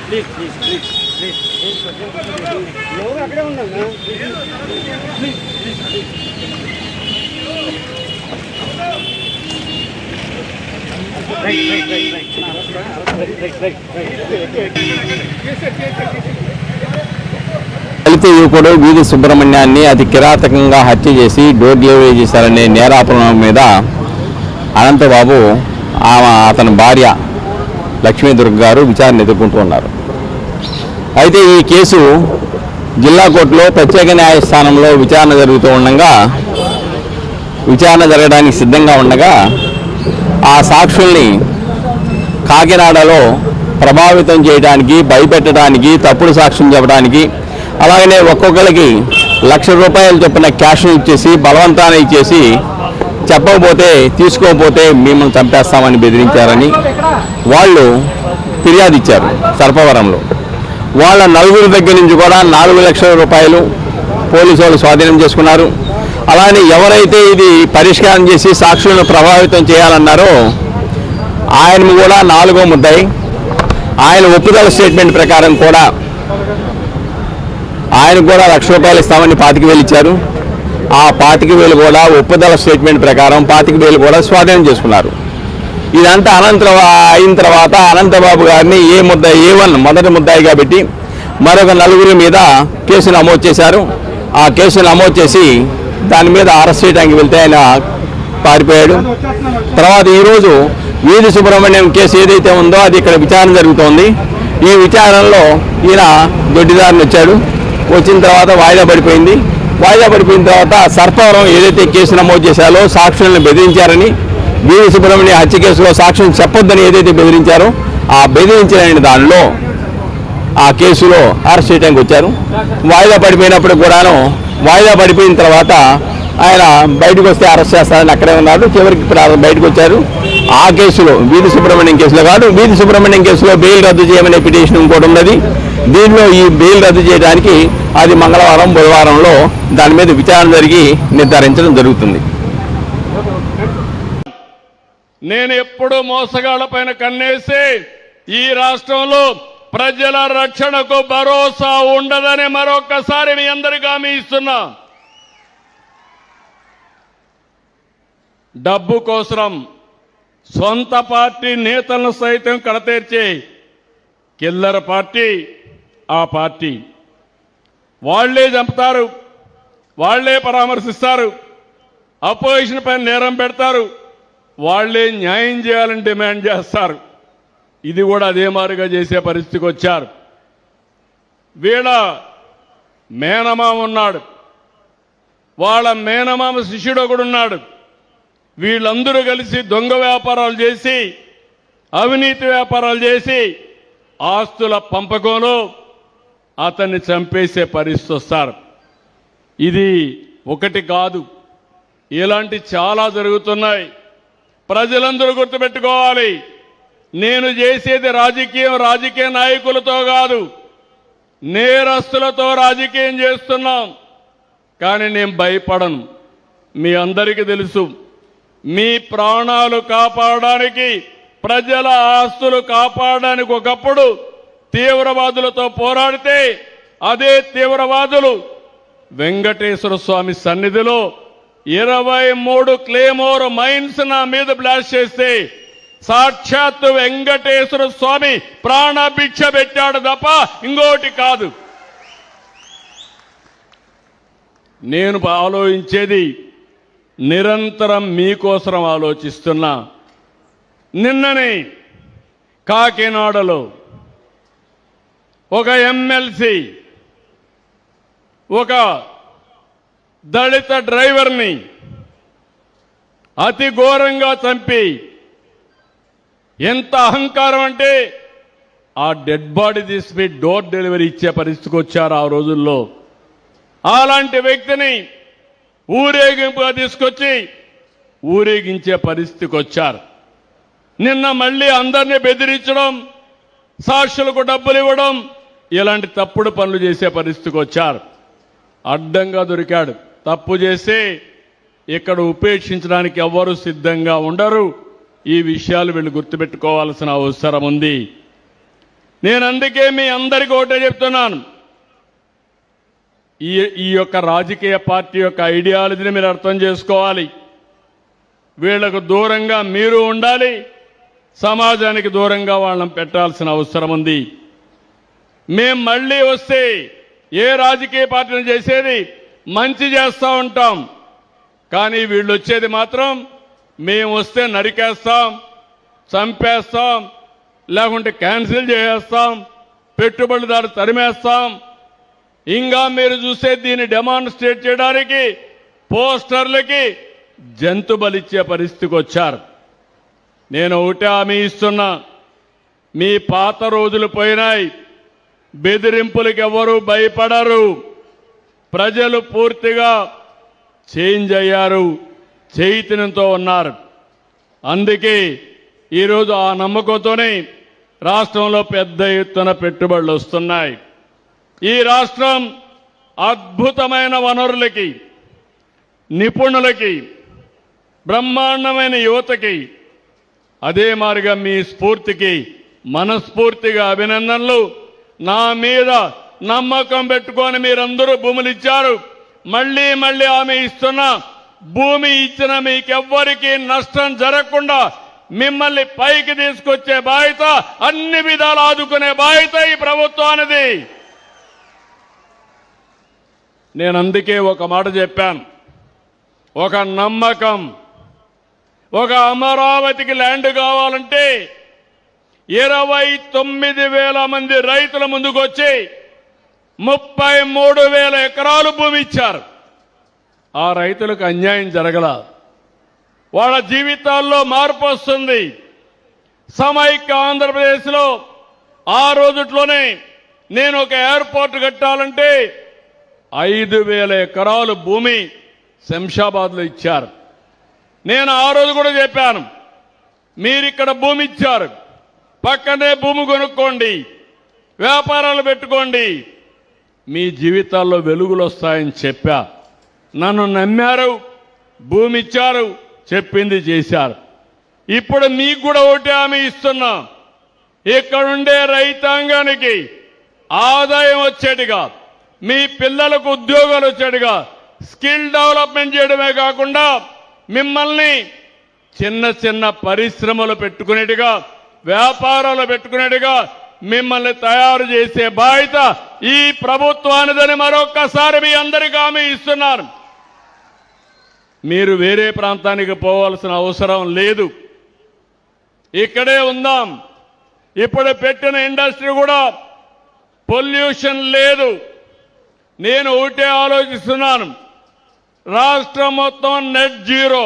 Please please please please లోగా అక్కడే ఉండండి. ప్లీజ్ ప్లీజ్ ప్లీజ్ దళిత యువకుడు వీధి సుబ్రహ్మణ్యాన్ని అతి కిరాతకంగా హత్య చేసి డోర్ డెలివరీ చేశారనే నేరాపణం మీద అనంతబాబు అతని భార్య లక్ష్మీదుర్గ గారు విచారణ ఎదుర్కొంటూ ఉన్నారు. అయితే ఈ కేసు జిల్లా కోర్టులో ప్రత్యేక న్యాయస్థానంలో విచారణ జరగడానికి సిద్ధంగా ఉండగా ఆ సాక్షుల్ని కాకినాడలో ప్రభావితం చేయడానికి, భయపెట్టడానికి, తప్పుడు సాక్ష్యం చెప్పడానికి, అలాగనే ఒక్కొక్కరికి ₹1,00,000 చొప్పున క్యాష్ ఇచ్చేసి బలవంతాన్ని ఇచ్చేసి చెప్పకపోతే తీసుకోకపోతే మిమ్మల్ని చంపేస్తామని బెదిరించారని వాళ్ళు ఫిర్యాదు ఇచ్చారు సర్పవరంలో. వాళ్ళ నలుగురి దగ్గర నుంచి కూడా ₹4,00,000 పోలీసు వాళ్ళు స్వాధీనం చేసుకున్నారు. అలానే ఎవరైతే ఇది పరిష్కారం చేసి సాక్షులను ప్రభావితం చేయాలన్నారో ఆయన కూడా 4వ ముద్దాయి. ఆయన ఒప్పుదల స్టేట్మెంట్ ప్రకారం కూడా ఆయన కూడా ₹1,00,000 ఇస్తామని 25,000 ఇచ్చారు. ఆ 25,000 కూడా ఒప్పుదల స్టేట్మెంట్ ప్రకారం 25,000 కూడా స్వాధీనం చేసుకున్నారు. ఇదంతా అయిన తర్వాత అనంతబాబు గారిని A1 మొదటి ముద్దాయిగా పెట్టి మరొక 4 మీద కేసు నమోదు చేశారు. ఆ కేసు నమోదు చేసి దాని మీద అరెస్ట్ చేయడానికి వెళ్తే ఆయన పారిపోయాడు. తర్వాత ఈరోజు వీధి సుబ్రహ్మణ్యం కేసు ఏదైతే ఉందో అది ఇక్కడ విచారణ జరుగుతోంది. ఈ విచారణలో ఈయన దొడ్డిదారిని వచ్చాడు. వచ్చిన తర్వాత వాయిదా పడిపోయింది. వాయిదా పడిపోయిన తర్వాత సర్పవరం ఏదైతే కేసు నమోదు చేశారో సాక్షులను బెదిరించారని, వీధి సుబ్రహ్మణ్య హత్య కేసులో సాక్ష్యం చెప్పొద్దని ఏదైతే బెదిరించారో ఆ బెదిరించిన దానిలో ఆ కేసులో అరెస్ట్ చేయడానికి వచ్చారు. వాయిదా పడిపోయినప్పుడు కూడాను వాయిదా పడిపోయిన తర్వాత ఆయన బయటకు వస్తే అరెస్ట్ చేస్తారని అక్కడే ఉన్నారు. చివరికి బయటకు వచ్చారు. ఆ కేసులో వీధి సుబ్రహ్మణ్యం కేసులో కాదు, వీధి సుబ్రహ్మణ్యం కేసులో బెయిల్ రద్దు చేయమనే పిటిషన్ ఇంకోటి ఉన్నది. దీనిలో ఈ బెయిల్ రద్దు చేయడానికి అది మంగళవారం బుధవారంలో దాని మీద విచారణ జరిగి నిర్ధారించడం జరుగుతుంది. నేను ఎప్పుడు మోసగాళ్ల పైన కన్నేసి ఈ రాష్ట్రంలో ప్రజల రక్షణకు భరోసా ఉండదని మరొక్కసారి మీ అందరికీ హామీ ఇస్తున్నా. డబ్బు కోసం సొంత పార్టీ నేతలను సైతం కడతీర్చే కిల్లర పార్టీ ఆ పార్టీ. వాళ్లే చంపుతారు, వాళ్లే పరామర్శిస్తారు, అపోజిషన్ పైన నేరం పెడతారు, వాళ్లే న్యాయం చేయాలని డిమాండ్ చేస్తారు. ఇది కూడా అదే మాదిరిగా చేసే పరిస్థితికి వచ్చారు. వీళ్ళ మేనమామ ఉన్నాడు, వాళ్ళ మేనమామ శిష్యుడు ఒకడున్నాడు. వీళ్ళందరూ కలిసి దొంగ వ్యాపారాలు చేసి, అవినీతి వ్యాపారాలు చేసి ఆస్తుల పంపకంలో అతన్ని చంపేసే పరిస్థితి వస్తారు. ఇది ఒకటి కాదు, ఇలాంటి చాలా జరుగుతున్నాయి. ప్రజలందరూ గుర్తుపెట్టుకోవాలి, నేను చేసేది రాజకీయ నాయకులతో కాదు, నేరస్తులతో రాజకీయం చేస్తున్నాం. కానీ నేను భయపడను. మీ అందరికీ తెలుసు, మీ ప్రాణాలు కాపాడడానికి, ప్రజల ఆస్తులు కాపాడడానికి ఒకప్పుడు తీవ్రవాదులతో పోరాడితే అదే తీవ్రవాదులు వెంకటేశ్వర స్వామి సన్నిధిలో 23 క్లేమోర్ మైన్స్ నా మీద బ్లాస్ట్ చేస్తే సాక్షాత్తు వెంకటేశ్వర స్వామి ప్రాణభిక్ష పెట్టాడు తప్ప ఇంకోటి కాదు. నేను ఆలోచించేది నిరంతరం మీకోసం ఆలోచిస్తున్నా. నిన్ననే కాకినాడలో ఒక ఎమ్మెల్సీ ఒక దళిత డ్రైవర్ని అతి ఘోరంగా చంపి, ఎంత అహంకారం అంటే ఆ డెడ్ బాడీ తీసి డోర్ డెలివరీ ఇచ్చే పరిస్థితికి వచ్చారు ఆ రోజుల్లో. అలాంటి వ్యక్తిని ఊరేగింపుగా తీసుకొచ్చి ఊరేగించే పరిస్థితికి వచ్చారు. నిన్న మళ్ళీ అందరినీ బెదిరించడం, సాక్షులకు డబ్బులు ఇవ్వడం, ఇలాంటి తప్పుడు పనులు చేసే పరిస్థితికి వచ్చారు. అడ్డంగా దొరికాడు. తప్పు చేసి ఇక్కడ ఉపేక్షించడానికి ఎవ్వరూ సిద్ధంగా ఉండరు. ఈ విషయాలు వీళ్ళు గుర్తుపెట్టుకోవాల్సిన అవసరం ఉంది. నేను అందుకే మీ అందరికీ ఒకటే చెప్తున్నాను, ఈ యొక్క రాజకీయ పార్టీ యొక్క ఐడియాలజీని మీరు అర్థం చేసుకోవాలి. వీళ్లకు దూరంగా మీరు ఉండాలి, సమాజానికి దూరంగా వాళ్ళని పెట్టాల్సిన అవసరం ఉంది. మేం మళ్ళీ వస్తే ఏ రాజకీయ పార్టీని చేసేది మంచి చేస్తూ ఉంటాం, కానీ వీళ్ళు వచ్చేది మాత్రం మేము వస్తే నరికేస్తాం, చంపేస్తాం, లేకుంటే క్యాన్సిల్ చేసేస్తాం, పెట్టుబడిదారు తరిమేస్తాం. ఇంకా మీరు చూసే దీన్ని డెమాన్స్ట్రేట్ చేయడానికి పోస్టర్లకి జంతు బలిచ్చే పరిస్థితికి వచ్చారు. నేను ఒకటే హామీ ఇస్తున్నా, మీ పాత రోజులు పోయినాయి. బెదిరింపులకు ఎవరూ భయపడరు. ప్రజలు పూర్తిగా చేంజ్ అయ్యారు, చైతన్యంతో ఉన్నారు. అందుకే ఈరోజు ఆ నమ్మకంతోనే రాష్ట్రంలో పెద్ద ఎత్తున పెట్టుబడులు వస్తున్నాయి. ఈ రాష్ట్రం అద్భుతమైన వనరులకి, నిపుణులకి, బ్రహ్మాండమైన యువతకి, అదే మాదిరిగా మీ స్ఫూర్తికి మనస్ఫూర్తిగా అభినందనలు. నా మీద నమ్మకం పెట్టుకొని మీరందరూ భూములు ఇచ్చారు. మళ్ళీ మళ్ళీ ఆమె ఇస్తున్న భూమి ఇచ్చిన మీకెవ్వరికీ నష్టం జరగకుండా మిమ్మల్ని పైకి తీసుకొచ్చే బాధ్యత, అన్ని విధాలు ఆదుకునే బాధ్యత ఈ ప్రభుత్వానిది. నేను అందుకే ఒక మాట చెప్పాను, ఒక నమ్మకం, ఒక అమరావతికి ల్యాండ్ కావాలంటే 29,000 మంది రైతుల ముందుకొచ్చి 33,000 ఎకరాలు భూమి ఇచ్చారు. ఆ రైతులకు అన్యాయం జరగల, వాళ్ళ జీవితాల్లో మార్పు వస్తుంది. సమైక్య ఆంధ్రప్రదేశ్లో ఆ రోజుట్లోనే నేను ఒక ఎయిర్పోర్ట్ కట్టాలంటే 5,000 ఎకరాలు భూమి శంషాబాద్లో ఇచ్చారు. నేను ఆ రోజు కూడా చెప్పాను, మీరిక్కడ భూమి ఇచ్చారు, పక్కనే భూమి కొనుక్కోండి, వ్యాపారాలు పెట్టుకోండి, మీ జీవితాల్లో వెలుగులు వస్తాయని చెప్పా. నన్ను నమ్మారు, భూమి ఇచ్చారు, చెప్పింది చేశారు. ఇప్పుడు మీకు కూడా ఒకటి హామీ ఇస్తున్నా, ఇక్కడుండే రైతాంగానికి ఆదాయం వచ్చేట్టుగా, మీ పిల్లలకు ఉద్యోగాలు వచ్చేట్టుగా స్కిల్ డెవలప్మెంట్ చేయడమే కాకుండా మిమ్మల్ని చిన్న చిన్న పరిశ్రమలు పెట్టుకునేట్టుగా, వ్యాపారాలు పెట్టుకునేట్టుగా మిమ్మల్ని తయారు చేసే బాధ్యత ఈ ప్రభుత్వానిదని మరొక్కసారి మీ అందరికీ హామీ ఇస్తున్నాను. మీరు వేరే ప్రాంతానికి పోవాల్సిన అవసరం లేదు, ఇక్కడే ఉందాం. ఇప్పుడు పెట్టిన ఇండస్ట్రీ కూడా పొల్యూషన్ లేదు. నేను ఒకటే ఆలోచిస్తున్నాను, రాష్ట్రం మొత్తం నెట్ జీరో